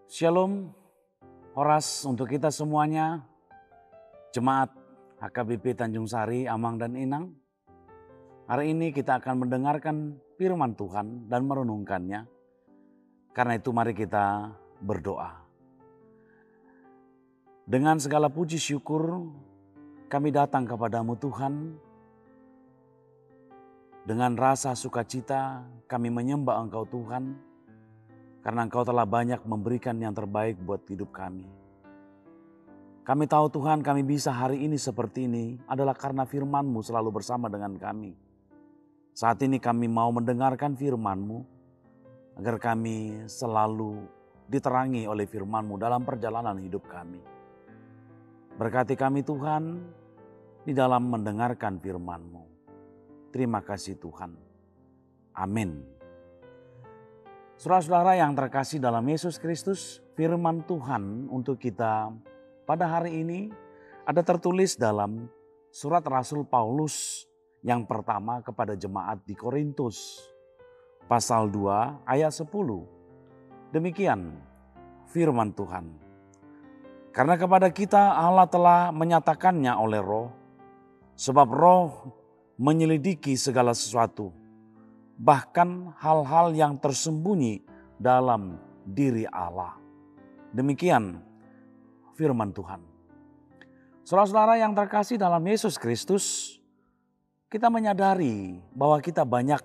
Shalom, Horas untuk kita semuanya, Jemaat HKBP Tanjung Sari, Amang dan Inang. Hari ini kita akan mendengarkan firman Tuhan dan merenungkannya. Karena itu mari kita berdoa. Dengan segala puji syukur kami datang kepadamu Tuhan. Dengan rasa sukacita kami menyembah Engkau Tuhan. Karena Engkau telah banyak memberikan yang terbaik buat hidup kami. Kami tahu Tuhan kami bisa hari ini seperti ini adalah karena firman-Mu selalu bersama dengan kami. Saat ini kami mau mendengarkan firman-Mu agar kami selalu diterangi oleh firman-Mu dalam perjalanan hidup kami. Berkati kami Tuhan di dalam mendengarkan firman-Mu. Terima kasih Tuhan. Amin. Saudara-saudara yang terkasih dalam Yesus Kristus, firman Tuhan untuk kita pada hari ini ada tertulis dalam surat Rasul Paulus yang pertama kepada jemaat di Korintus. Pasal 2 ayat 10. Demikian firman Tuhan. Karena kepada kita Allah telah menyatakannya oleh Roh, sebab Roh menyelidiki segala sesuatu, bahkan hal-hal yang tersembunyi dalam diri Allah. Demikian firman Tuhan. Saudara-saudara yang terkasih dalam Yesus Kristus, kita menyadari bahwa kita banyak,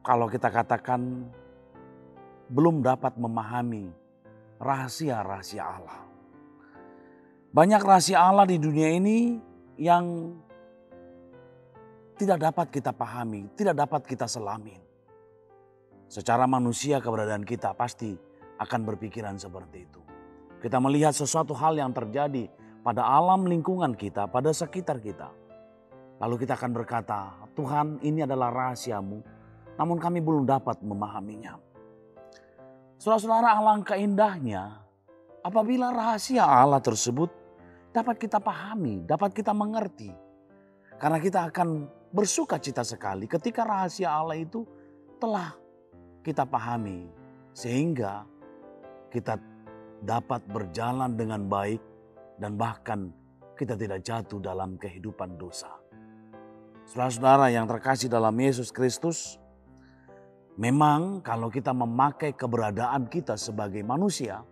kalau kita katakan, belum dapat memahami rahasia-rahasia Allah. Banyak rahasia Allah di dunia ini yang tidak dapat kita pahami, tidak dapat kita selami. Secara manusia keberadaan kita pasti akan berpikiran seperti itu. Kita melihat sesuatu hal yang terjadi pada alam lingkungan kita, pada sekitar kita. Lalu kita akan berkata, Tuhan ini adalah rahasia-Mu, namun kami belum dapat memahaminya. Saudara-saudara, alangkah indahnya apabila rahasia Allah tersebut dapat kita pahami, dapat kita mengerti. Karena kita akan bersuka cita sekali ketika rahasia Allah itu telah kita pahami. Sehingga kita dapat berjalan dengan baik dan bahkan kita tidak jatuh dalam kehidupan dosa. Saudara-saudara yang terkasih dalam Yesus Kristus, memang kalau kita memakai keberadaan kita sebagai manusia,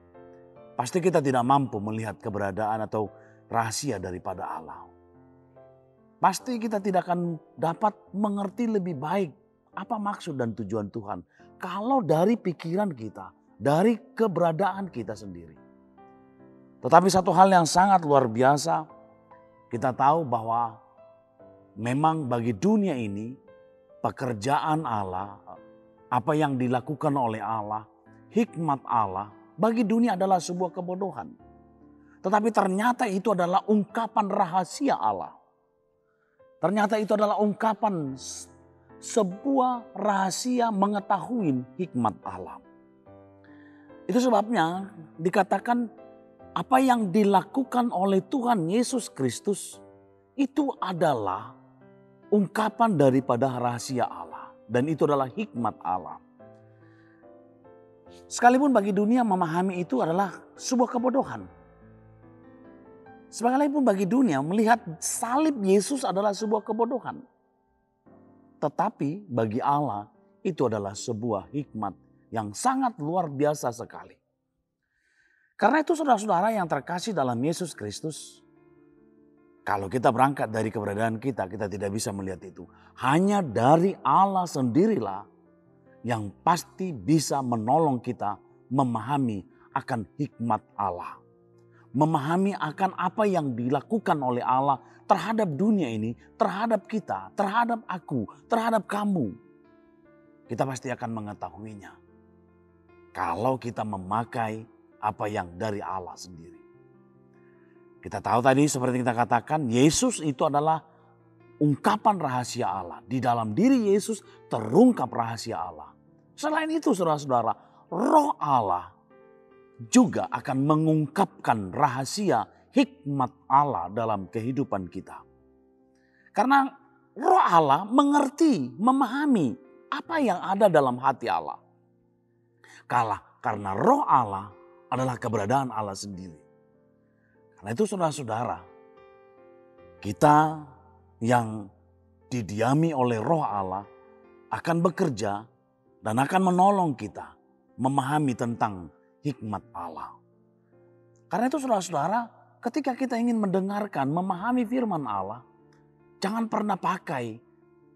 pasti kita tidak mampu melihat keberadaan atau rahasia daripada Allah. Pasti kita tidak akan dapat mengerti lebih baik apa maksud dan tujuan Tuhan. Kalau dari pikiran kita, dari keberadaan kita sendiri. Tetapi satu hal yang sangat luar biasa, kita tahu bahwa memang bagi dunia ini, pekerjaan Allah, apa yang dilakukan oleh Allah, hikmat Allah, bagi dunia adalah sebuah kebodohan. Tetapi ternyata itu adalah ungkapan rahasia Allah. Ternyata itu adalah ungkapan sebuah rahasia mengetahui hikmat Allah. Itu sebabnya dikatakan apa yang dilakukan oleh Tuhan Yesus Kristus itu adalah ungkapan daripada rahasia Allah. Dan itu adalah hikmat Allah. Sekalipun bagi dunia memahami itu adalah sebuah kebodohan. Sekalipun bagi dunia melihat salib Yesus adalah sebuah kebodohan. Tetapi bagi Allah itu adalah sebuah hikmat yang sangat luar biasa sekali. Karena itu saudara-saudara yang terkasih dalam Yesus Kristus, kalau kita berangkat dari keberadaan kita, kita tidak bisa melihat itu. Hanya dari Allah sendirilah yang pasti bisa menolong kita memahami akan hikmat Allah. Memahami akan apa yang dilakukan oleh Allah terhadap dunia ini, terhadap kita, terhadap aku, terhadap kamu. Kita pasti akan mengetahuinya. Kalau kita memakai apa yang dari Allah sendiri. Kita tahu tadi seperti kita katakan, Yesus itu adalah ungkapan rahasia Allah. Di dalam diri Yesus terungkap rahasia Allah. Selain itu saudara-saudara, Roh Allah juga akan mengungkapkan rahasia hikmat Allah dalam kehidupan kita. Karena Roh Allah mengerti, memahami apa yang ada dalam hati Allah. Karena roh Allah adalah keberadaan Allah sendiri. Karena itu saudara-saudara, kita yang didiami oleh roh Allah akan bekerja dan akan menolong kita memahami tentang hikmat Allah. Karena itu saudara-saudara, ketika kita ingin mendengarkan, memahami firman Allah, jangan pernah pakai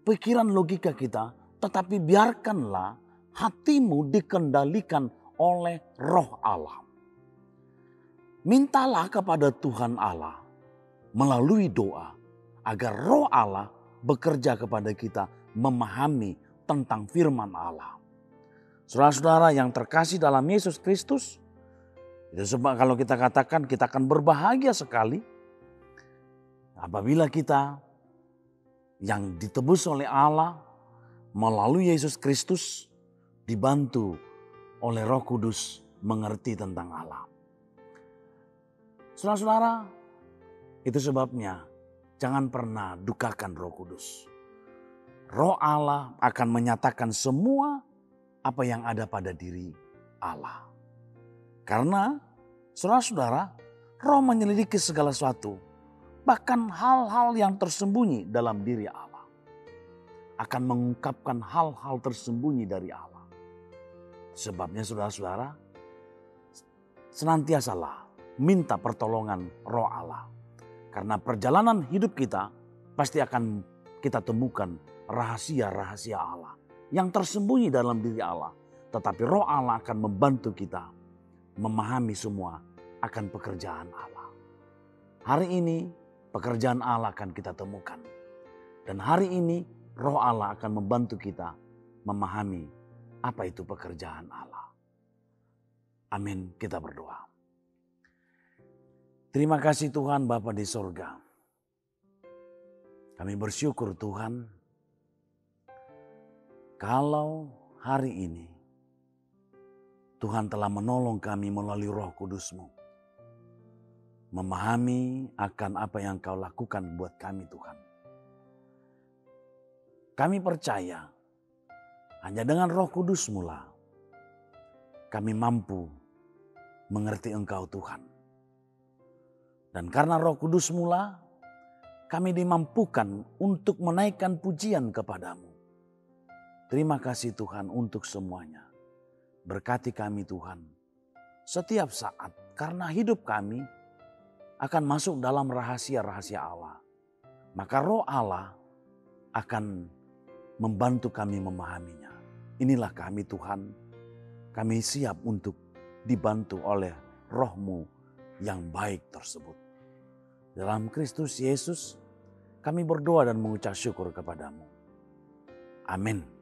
pikiran logika kita, tetapi biarkanlah hatimu dikendalikan oleh roh Allah. Mintalah kepada Tuhan Allah melalui doa agar roh Allah bekerja kepada kita memahami tentang firman Allah. Saudara-saudara yang terkasih dalam Yesus Kristus, itu sebab kalau kita katakan kita akan berbahagia sekali apabila kita yang ditebus oleh Allah melalui Yesus Kristus dibantu oleh Roh Kudus mengerti tentang Allah. Saudara-saudara, itu sebabnya jangan pernah dukakan Roh Kudus. Roh Allah akan menyatakan semua apa yang ada pada diri Allah. Karena saudara-saudara, Roh menyelidiki segala sesuatu, bahkan hal-hal yang tersembunyi dalam diri Allah. Akan mengungkapkan hal-hal tersembunyi dari Allah. Sebabnya saudara-saudara, senantiasalah minta pertolongan roh Allah. Karena perjalanan hidup kita pasti akan kita temukan rahasia-rahasia Allah. Yang tersembunyi dalam diri Allah. Tetapi roh Allah akan membantu kita memahami semua akan pekerjaan Allah. Hari ini pekerjaan Allah akan kita temukan. Dan hari ini roh Allah akan membantu kita memahami apa itu pekerjaan Allah. Amin, kita berdoa. Terima kasih Tuhan Bapa di sorga. Kami bersyukur Tuhan kalau hari ini Tuhan telah menolong kami melalui Roh Kudus-Mu. Memahami akan apa yang Kau lakukan buat kami Tuhan. Kami percaya hanya dengan Roh Kudus-Mu lah kami mampu mengerti Engkau Tuhan. Dan karena Roh Kudus-Mu lah kami dimampukan untuk menaikkan pujian kepadamu. Terima kasih Tuhan untuk semuanya. Berkati kami Tuhan setiap saat karena hidup kami akan masuk dalam rahasia-rahasia Allah. Maka roh Allah akan membantu kami memahaminya. Inilah kami Tuhan, kami siap untuk dibantu oleh roh-Mu yang baik tersebut. Dalam Kristus Yesus kami berdoa dan mengucap syukur kepadamu. Amin.